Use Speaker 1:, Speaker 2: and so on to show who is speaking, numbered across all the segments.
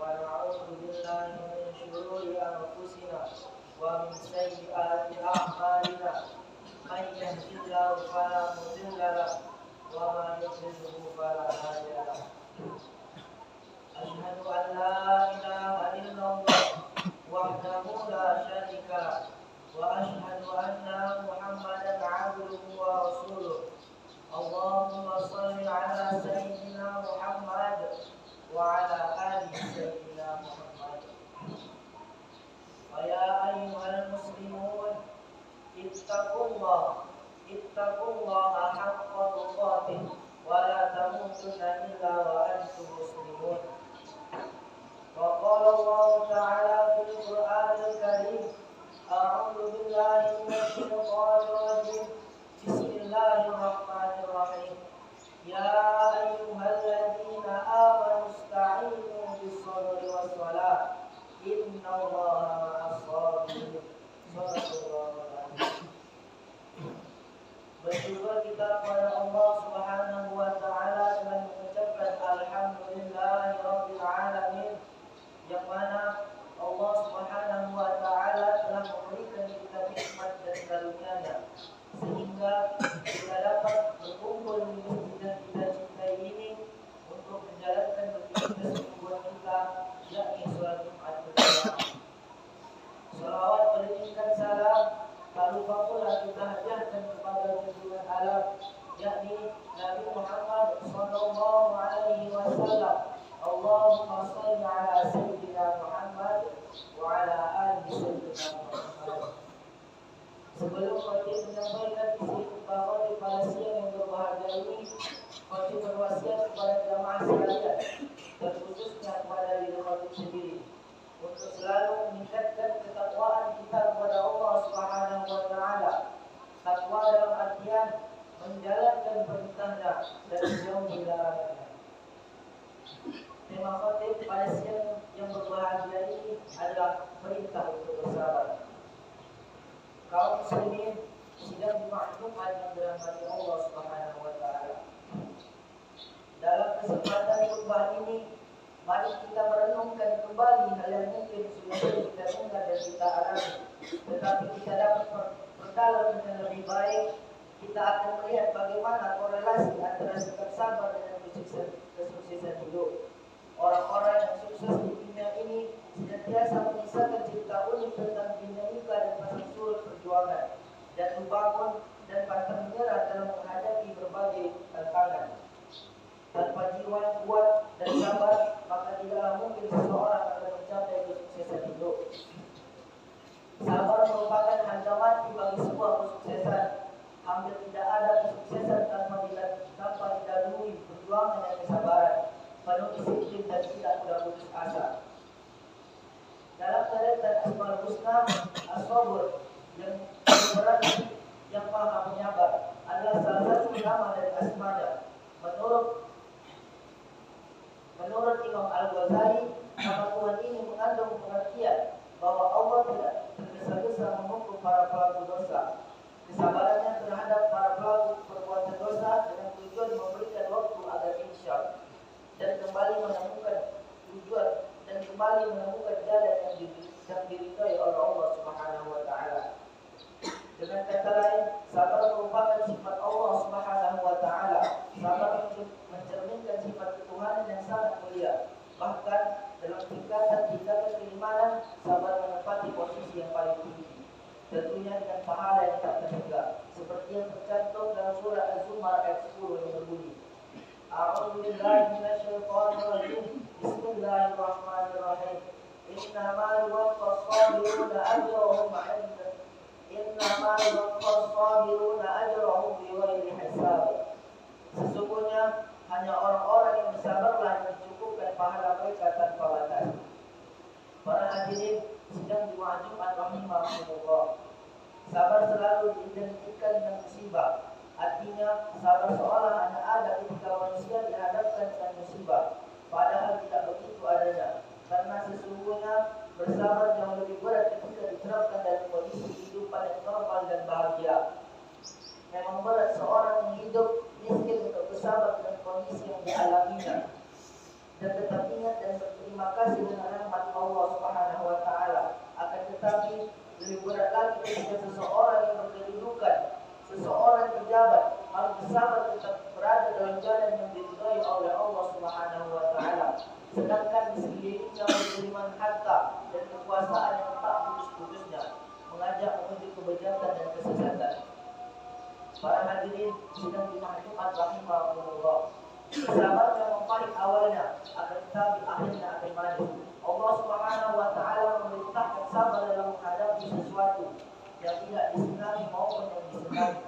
Speaker 1: ونعوذ بالله من شرور أنفسنا ومن سيئات أعمالنا من يهد الله فلا مضل له ومن يضلل فلا هادي له أشهد أن لا إله إلا الله وحده لا شريك له وأشهد أن محمدا عبده ورسوله اللهم صل على سيدنا محمد وعلى آل سيدنا محمد ويا أيها المسلمون اتقوا الله حق تقاته ولا تموتن إلا وأنتم مسلمون وقال الله تعالى في القرآن الكريم أعوذ بالله من الشيطان الرجيم بسم الله الرحمن الرحيم يا أيها الذين آمنوا استعينوا بالصبر والصلاة إن الله مع الصابرين صدق الله العظيم. Bersyukur kita kepada Allah Subhanahu wa Ta'ala dengan mengucapkan Alhamdulillahirabbil alamin, yang mana Allah Subhanahu wa Ta'ala telah memberikan kita nikmat dan karunia-Nya sehingga kita dapat berkumpul di masjid kita cintai ini untuk menjalankan rutinitas kehidupan kita, yakni sholat Jumat berjamaah. Salawat beriringkan salam, tak lupa pula kita hadiahkan kepada junjungan alam, yakni Nabi Muhammad sallallahu alaihi wasallam. Allahumma shalli ala sayyidina Muhammad wa ala ali sayyidina Muhammad. Sebelum khotib menyampaikan isi khutbah khotib pada siang yang berbahagia ini, khotib berwasiat kepada jamaah sekalian, terkhususnya kepada diri khotib sendiri, untuk selalu meningkatkan ketakwaan kita kepada Allah Subhanahu wa Ta'ala. Takwa dalam artian menjalankan perintahnya dan menjauhi larangannya. Tema khotib pada siang yang berbahagia ini adalah perintah untuk bersabar. Kaum muslimin sidang Jumat yang dirahmati Allah Subhanahu wa Ta'ala. Dalam kesempatan khutbah ini, mari kita merenungkan kembali hal yang mungkin sudah kita dengar dan kita alami, tetapi kita dapat berdalam dengan lebih baik. Kita akan melihat bagaimana korelasi antara sikap sabar dengan kesuksesan hidup. Orang-orang yang sukses di dunia ini senantiasa mengisahkan cerita unik tentang dinamika dan pasang surut perjuangan, dan membangun dan pantang menyerah dalam menghadapi berbagai tantangan. Tanpa jiwa yang kuat dan sabar, maka tidaklah mungkin seseorang akan mencapai kesuksesan hidup. Sabar merupakan harga mati bagi sebuah kesuksesan. Hampir tidak ada kesuksesan tanpa didahului perjuangan dan kesabaran, penuh disiplin dan tidak mudah putus asa. Dalam deretan Asmaul Husna, As-Sabur yang berarti yang maha penyabar adalah salah satu nama dari asmanya. Menurut Imam Al-Ghazali, nama Tuhan ini mengandung pengertian bahwa Allah tidak tergesa-gesa menghukum para pelaku dosa. Kesabarannya terhadap para pelaku perbuatan dosa dengan tujuan memberikan waktu agar insya dan kembali menemukan tujuan dan kembali menemukan jalan yang diridhai oleh Allah Subhanahu wa Ta'ala. Dengan kata lain, sabar merupakan sifat Allah Subhanahu wa Ta'ala. Sabar mencerminkan sifat ketuhanan yang sangat mulia. Bahkan dalam tingkatan keimanan, sabar menempati posisi yang paling tinggi, tentunya dengan pahala yang tak terhingga, seperti yang tercantum dalam surah Az-Zumar ayat 10 yang berbunyi, A'udzu billahi minasyaitonir rajim. Bismillahirrahmanirrahim. Innamal yuwaffas sabiruna ajrahum bighairi hisab. Sesungguhnya hanya orang-orang yang bersabarlah yang mencukupkan pahala mereka tanpa batas. Para hadirin sidang Jumat rahimahumullah. Sabar selalu diidentikan dengan musibah. Artinya sabar seolah hanya ada ketika manusia dihadapkan dengan musibah, padahal tidak begitu adanya. Karena sesungguhnya bersabar jauh lebih berat ketika diterapkan dalam kondisi kehidupan yang normal dan bahagia. Memang berat seorang yang hidup miskin bersabar dengan kondisi yang dialaminya, dan tetap ingat dan berterima kasih dengan dan kekuasaan yang tak putus-putusnya, mengajak menuju kebenaran dan kesesatan. Para hadirin sidang Jumat rahimahumullah. Sabar memang pahit awalnya, akan tetapi akhirnya akan manis. Allah Subhanahu wa taala memerintahkan sabar dalam menghadapi sesuatu yang tidak disenangi maupun yang disenangi.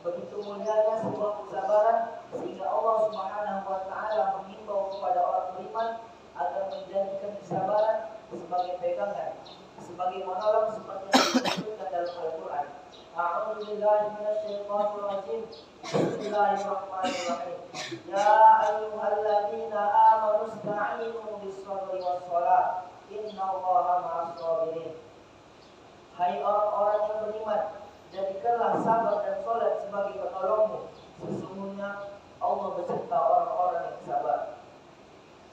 Speaker 1: Begitu mulianya sebuah kesabaran sehingga Allah Subhanahu wa taala mengimbau kepada orang beriman agar menjadikan kesabaran sebagai pegangan, sebagai menolong seperti yang disebutkan dalam Al-Qur'an. A'udzu billahi minasyaitonir rajim. Bismillahirrahmanirrahim. Ya ayyuhalladzina amanu ista'inu bis-sabri was-shalah. Innallaha ma'as-sabirin. Hai orang-orang yang beriman, jadikanlah sabar dan salat sebagai penolongmu. Sesungguhnya Allah beserta orang-orang yang sabar.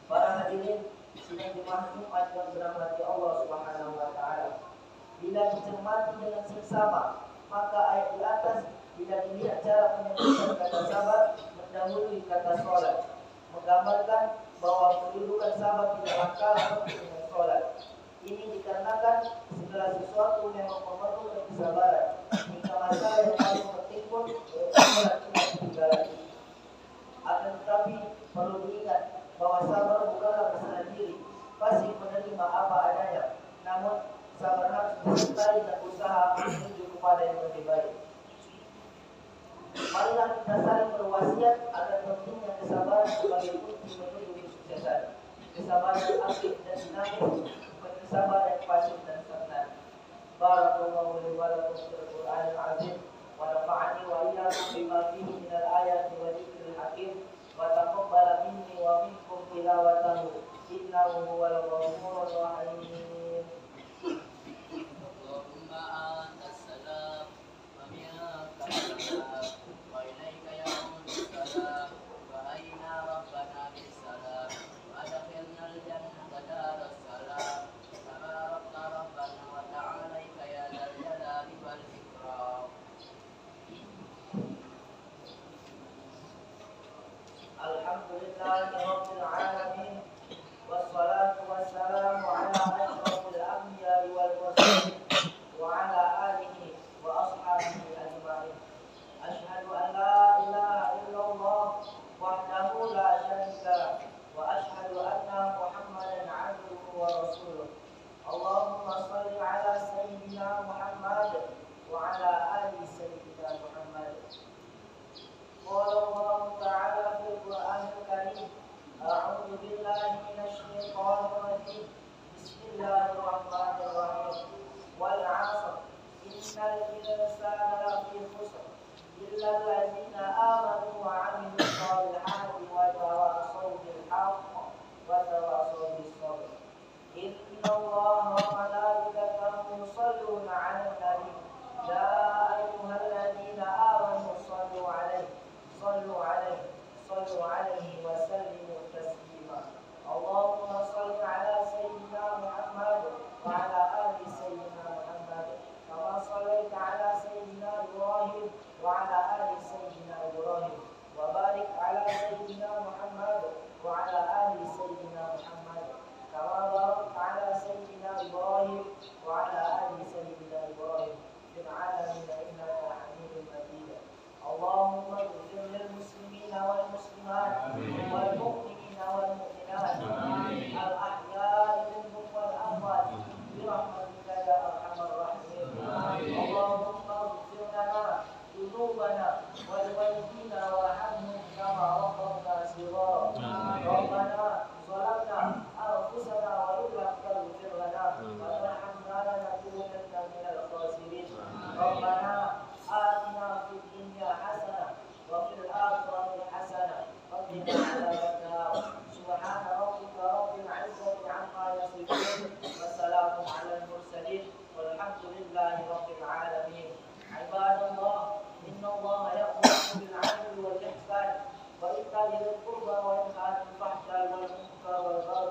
Speaker 1: Para hadirin sidang Jumat yang dirahmati Allah Subhanahu wa taala. Bila dicermati dengan seksama, maka ayat di atas bila dilihat cara penyebutan kata sabar mendahului kata salat, menggambarkan bahwa kedudukan sabar tidaklah kalah dengan salat. Ini dikarenakan segala sesuatu memang memerlukan kesabaran. Hingga masalah yang paling penting pun salat tidak ditinggalkan. Akan tetapi perlu diingat bahwa sabar bukanlah berserah diri, pasti menerima apa adanya. Namun sabar harus disertai dan usaha menuju kepada yang lebih baik. Marilah kita saling berwasiat agar pentingnya kesabaran sebagai kunci menuju kesuksesan. Kesabaran aktif dan dinamis, bukan kesabaran pasif dan stagnan. Barakallahu li wa lakum fil Qur'anil azim wa nafa'ani wa iyyakum bima fihi minal ayati wa dzikril hakim wa taqabbala minni wa minkum tilawatahu innahu huwal ghafurur rahim.
Speaker 2: Allahumma antas salam wa minkal salam wa ilaika ya'udus salam wa aina rabbana bis salam wa adkhilnal jannata daras salam tabarakta rabbana wa ta'alaika ya dzal jalali wal ikram.
Speaker 1: Alhamdulillahi rabbil alamin wassalatu wassalamu ala asyrafil anbiya'i wal mursalin wa ala alihi wa ashabihi ajma'in. Asyhadu an la ilaha illallah wahdahu la syarika lah wa asyhadu anna Muhammadan 'abduhu wa rasuluh. Allahumma shalli ala sayyidina Muhammad wa ala ali sayyidina Muhammad. Qala Allah ta'ala fil Qur'anil Karim. A'udzu billahi minasy syaithanir rajim. Bismillahirrahmanirrahim. Wal 'ashr. Innal insana lafi khusr. Illa allazina amanu wa 'amilus shalihati wa tawassaw bil haqq wa tawassaw bis sabr. Inna Allaha wa malaikatahu yusholluna 'alan nabi. Ya ayyuhalladzina amanu shallu 'alaihi صلوا عليه وسلموا تسليما. اللهم صل على سيدنا محمد وعلى آل سيدنا محمد كما صليت على سيدنا إبراهيم وعلى آل سيدنا إبراهيم وبارك على سيدنا محمد وعلى آل سيدنا محمد كما باركت على سيدنا إبراهيم وعلى آل سيدنا إبراهيم في العالمين إنك حميد مجيد. اللهم اغفر للمسلمين والمسلمات والمؤمنين والمؤمنات الأحياء منهم والأموات برحمتك يا أرحم الراحمين. اللهم اغفر لنا ذنوبنا ولوالدينا وارحمهم كما ربنا صغارا. ربنا ظلمنا أنفسنا وإن لم تغفر لنا وترحمنا لنكونن من الخاسرين. ربنا آتنا في الدنيا حسنة وفي الآخرة حسنة وقنا عذاب النار. سبحان ربك رب العزة عما يصفون وسلام على المرسلين والحمد لله رب العالمين. عباد الله إن الله يأمر بالعدل والإحسان وإيتاء ذي القربى وينهى عن الفحشاء والمنكر والبغي